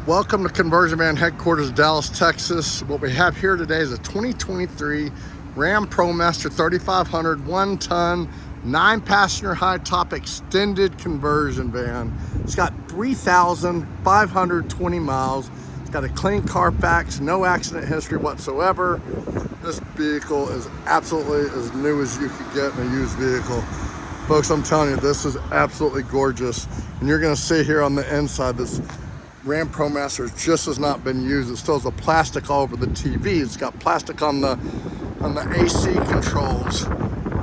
Welcome to Conversion Van Headquarters, Dallas, Texas. What we have here today is a 2023 Ram Promaster 3500 1-ton, 9-passenger high-top extended conversion van. It's got 3,520 miles. It's got a clean Carfax, no accident history whatsoever. This vehicle is absolutely as new as you could get in a used vehicle. Folks, I'm telling you, this is absolutely gorgeous. And you're gonna see here on the inside, this Ram Promaster just has not been used. It still has the plastic all over the TV. It's got plastic on the AC controls.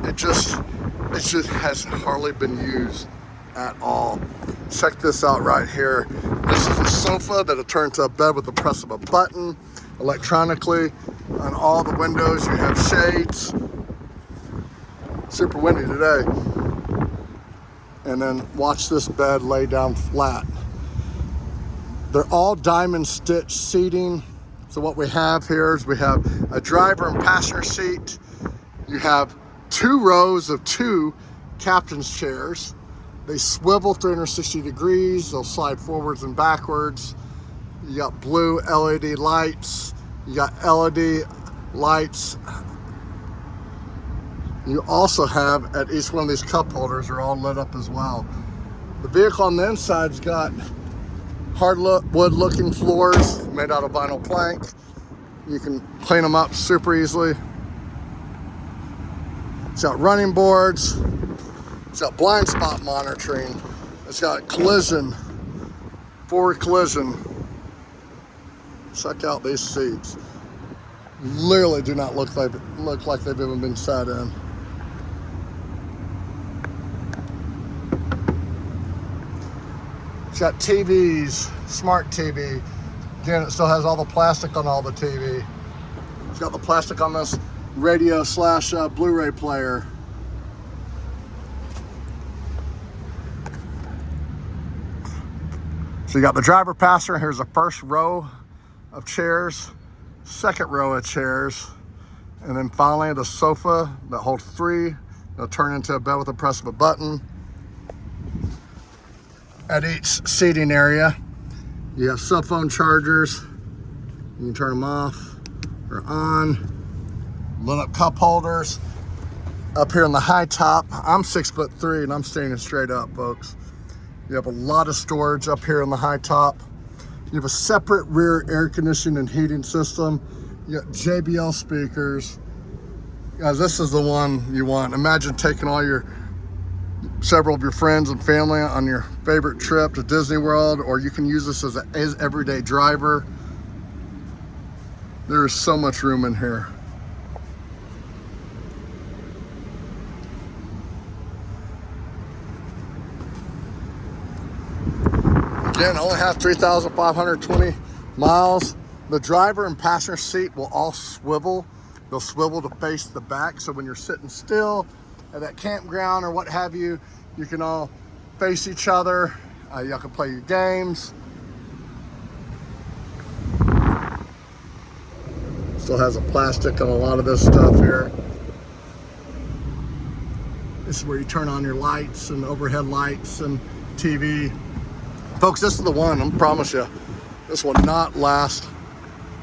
It just has hardly been used at all. Check this out right here. This is a sofa that'll turn to a bed with the press of a button electronically. On all the windows you have shades. Super windy today. And then watch this bed lay down flat. They're all diamond stitch seating. So what we have here is we have a driver and passenger seat. You have 2 rows of 2 captain's chairs. They swivel 360 degrees. They'll slide forwards and backwards. You got blue LED lights. You got LED lights. You also have at each one of these cup holders are all lit up as well. The vehicle on the inside's got hardwood looking floors made out of vinyl plank. You can clean them up super easily. It's got running boards. It's got blind spot monitoring. It's got collision, forward collision. Check out these seats. Literally do not look like they've even been sat in. It's got TVs, smart TV. Again, it still has all the plastic on all the TV. It's got the plastic on this radio slash Blu-ray player. So you got the driver passenger. Here's the first row of chairs, second row of chairs, and then finally the sofa that holds 3. It'll turn into a bed with the press of a button. At each seating area, you have cell phone chargers. You can turn them off or on. Lit up cup holders. Up here in the high top, I'm 6'3" and I'm standing straight up, folks. You have a lot of storage up here in the high top. You have a separate rear air conditioning and heating system. You got JBL speakers. Guys, this is the one you want. Imagine taking several of your friends and family on your favorite trip to Disney World, or you can use this as an everyday driver. There is so much room in here. Again, I only have 3,520 miles. The driver and passenger seat will all swivel. They'll swivel to face the back, so when you're sitting still at that campground or what have you, you can all face each other. Y'all can play your games. Still has a plastic on a lot of this stuff here. This is where you turn on your lights and overhead lights and TV. Folks, this is the one, I promise you. This will not last.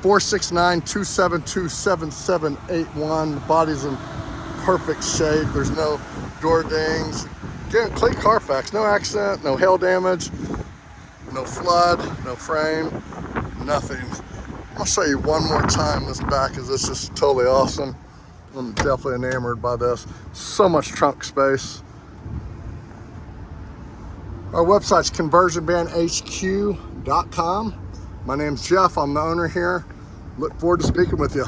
469-272-7781. The body's in perfect shape. There's no door dings. Again, clean Carfax, no accident, no hail damage, no flood, no frame, nothing. I'll show you one more time this back, as this is totally awesome. I'm definitely enamored by this. So much trunk space. Our website's conversionvanhq.com. My name's Jeff, I'm the owner here. Look forward to speaking with you.